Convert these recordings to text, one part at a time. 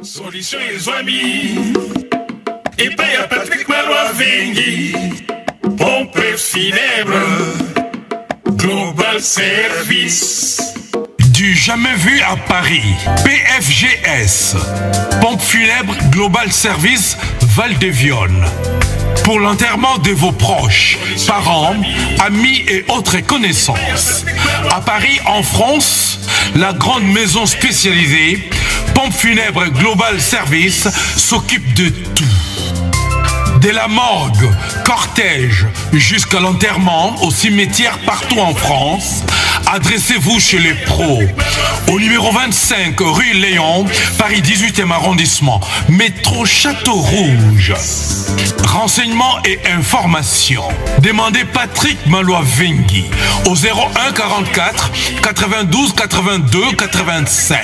Solution et amis. Et paye à Patrick Malois Vengi. Pompe funèbre. Global Service. Du jamais vu à Paris. PFGS. Pompe funèbre Global Service Val-de-Vione. Pour l'enterrement de vos proches, parents, amis et autres connaissances. À Paris, en France, la grande maison spécialisée Pompe funèbre Global Service s'occupe de tout. De la morgue, cortège, jusqu'à l'enterrement au cimetière partout en France, adressez-vous chez les pros. Au numéro 25 rue Léon, Paris 18e arrondissement, métro Château Rouge. Renseignements et informations. Demandez Patrick Malois Vengi au 01 44 92 82 85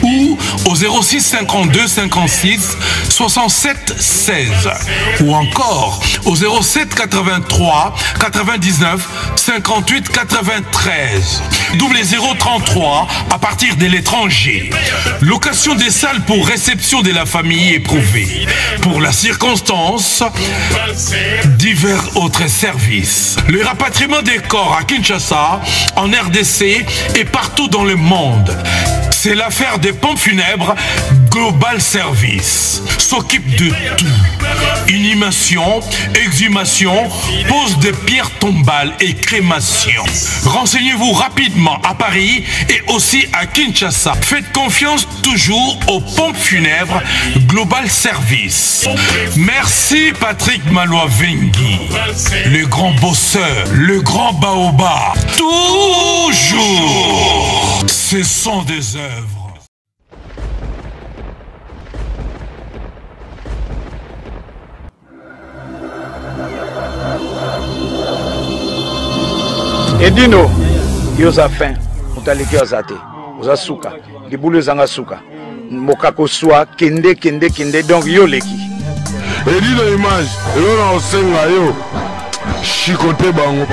ou au 06 52 56 67 16 ou encore au 07 83 99 58 93 double 033 à partir de l'étranger. Location des salles pour réception de la famille éprouvée. Pour la circonstance, divers autres services. Le rapatriement des corps à Kinshasa, en RDC et partout dans le monde. C'est l'affaire des pompes funèbres Global Service. S'occupe de tout. Inhumation, exhumation, pose de pierres tombales et crémation. Renseignez-vous rapidement à Paris et aussi à Kinshasa. Faites confiance toujours aux pompes funèbres Global Service. Merci Patrick Malois Vengi, le grand bosseur, le grand baobab. Toujours. Ce sont des œuvres. Edino, yoza fin, utaleke ozate, oza suka, libulu zanga suka, mokako swa, kende, donc yo leki. Edino image, yo na osenga yo, chikote bango.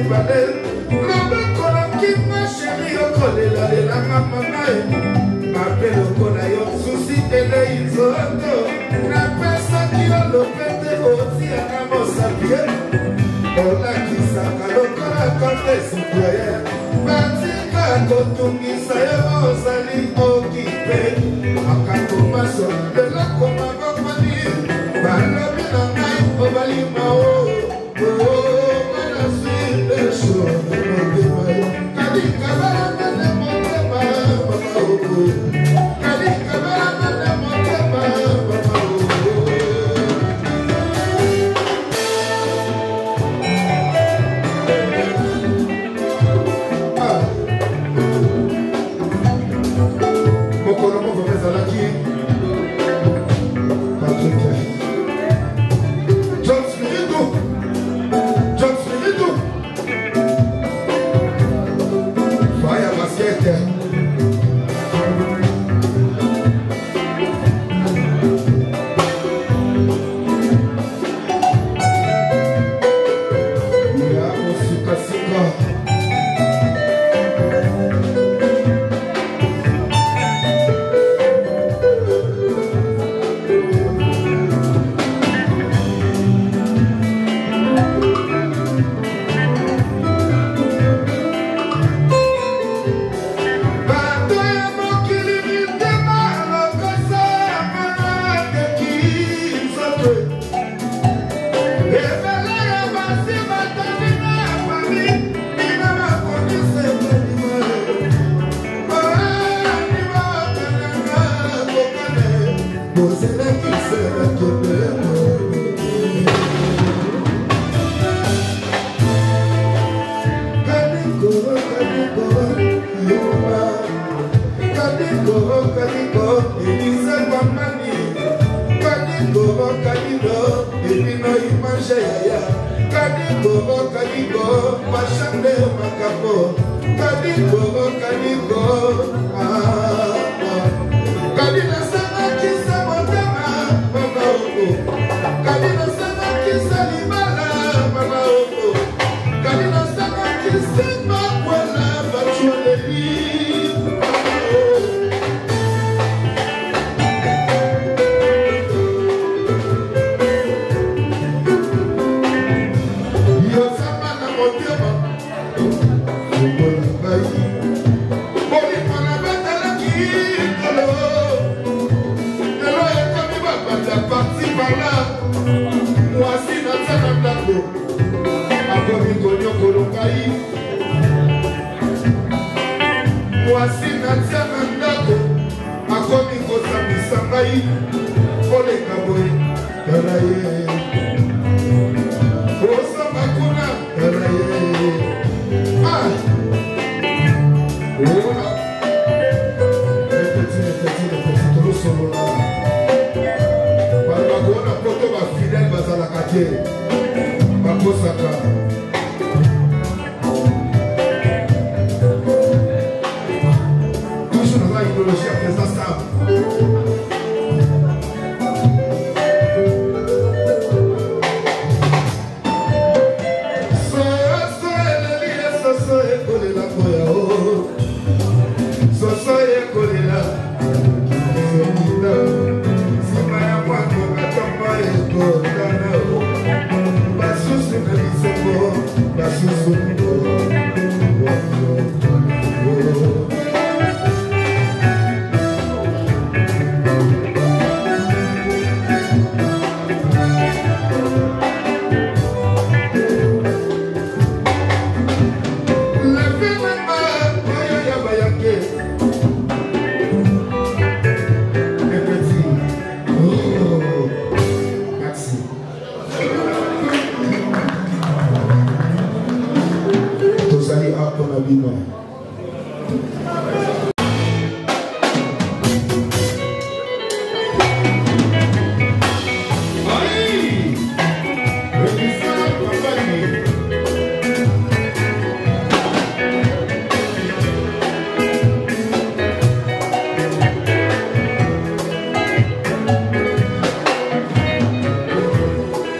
mibale lobekolaki ma sheri okolela lelanga mamae mabe lokola yo susi elei nzoto napesaki yo lopete otiaka mosapie olakisaka lokola kontesitoye batika kotungisa yo ozali okipe akakomaso lelakoma bamani balobi na ngai obalima o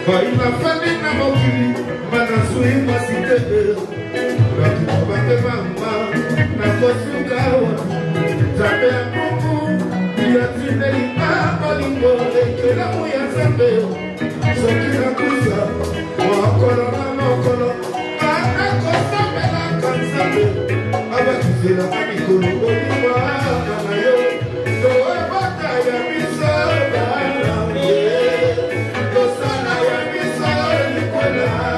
Baina fani na mokili, mana sui masite elamu ya nzambe soki nakusa mokolo na mokolo akosambelaka nzambe abakizelaka mikolo bolingwa na yo toebota ya biso bana tosala ya biso likola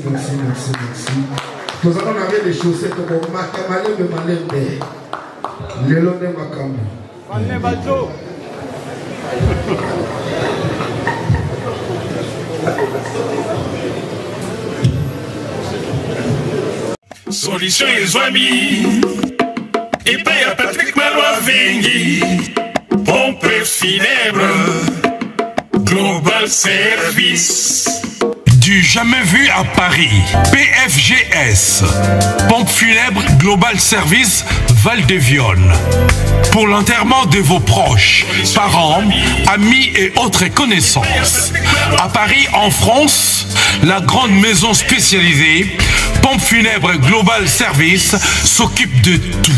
Merci. Nous allons avoir des chaussettes comme Makamale de Malembe. Lelo de Makambu. Solution et amis. Et paye à Patrick Malois Vengi. Pompe funèbre. Global Service. Du jamais vu à Paris, PFGS, Pompe funèbre Global Service Val-de-Vione. Pour l'enterrement de vos proches, parents, amis et autres connaissances. À Paris, en France, la grande maison spécialisée, Pompe funèbre Global Service, s'occupe de tout.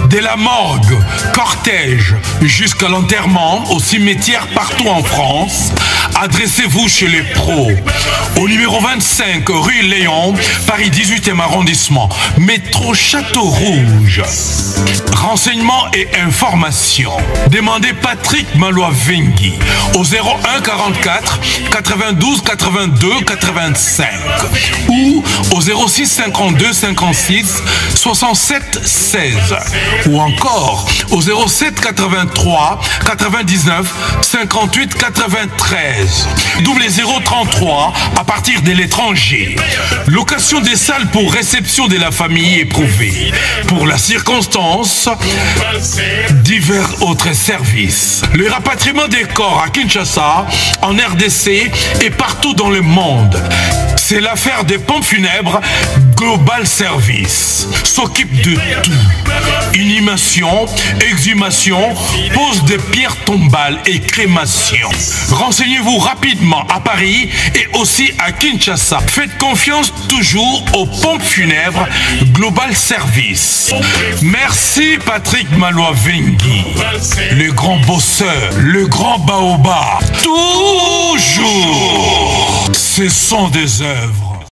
De la morgue, cortège, jusqu'à l'enterrement au cimetière partout en France, adressez-vous chez les pros. Au numéro 25 rue Léon, Paris 18e arrondissement, métro Château Rouge. Renseignements et informations. Demandez Patrick Malois Vengi au 01 44 92 82 85 ou au 06 52 56 67 16 ou encore au 07 83 99 58 93 double 033 à partir de l'étranger. Location des salles pour réception de la famille éprouvée. Pour la circonstance, divers autres services. Le rapatriement des corps à Kinshasa, en RDC et partout dans le monde. C'est l'affaire des pompes funèbres. Global Service s'occupe de tout. Inhumation, exhumation, pose de pierres tombales et crémation. Renseignez-vous rapidement à Paris et aussi à Kinshasa. Faites confiance toujours aux pompes funèbres Global Service. Merci Patrick Maloa-Vengui, le grand bosseur, le grand baobab. Toujours, ce sont des œuvres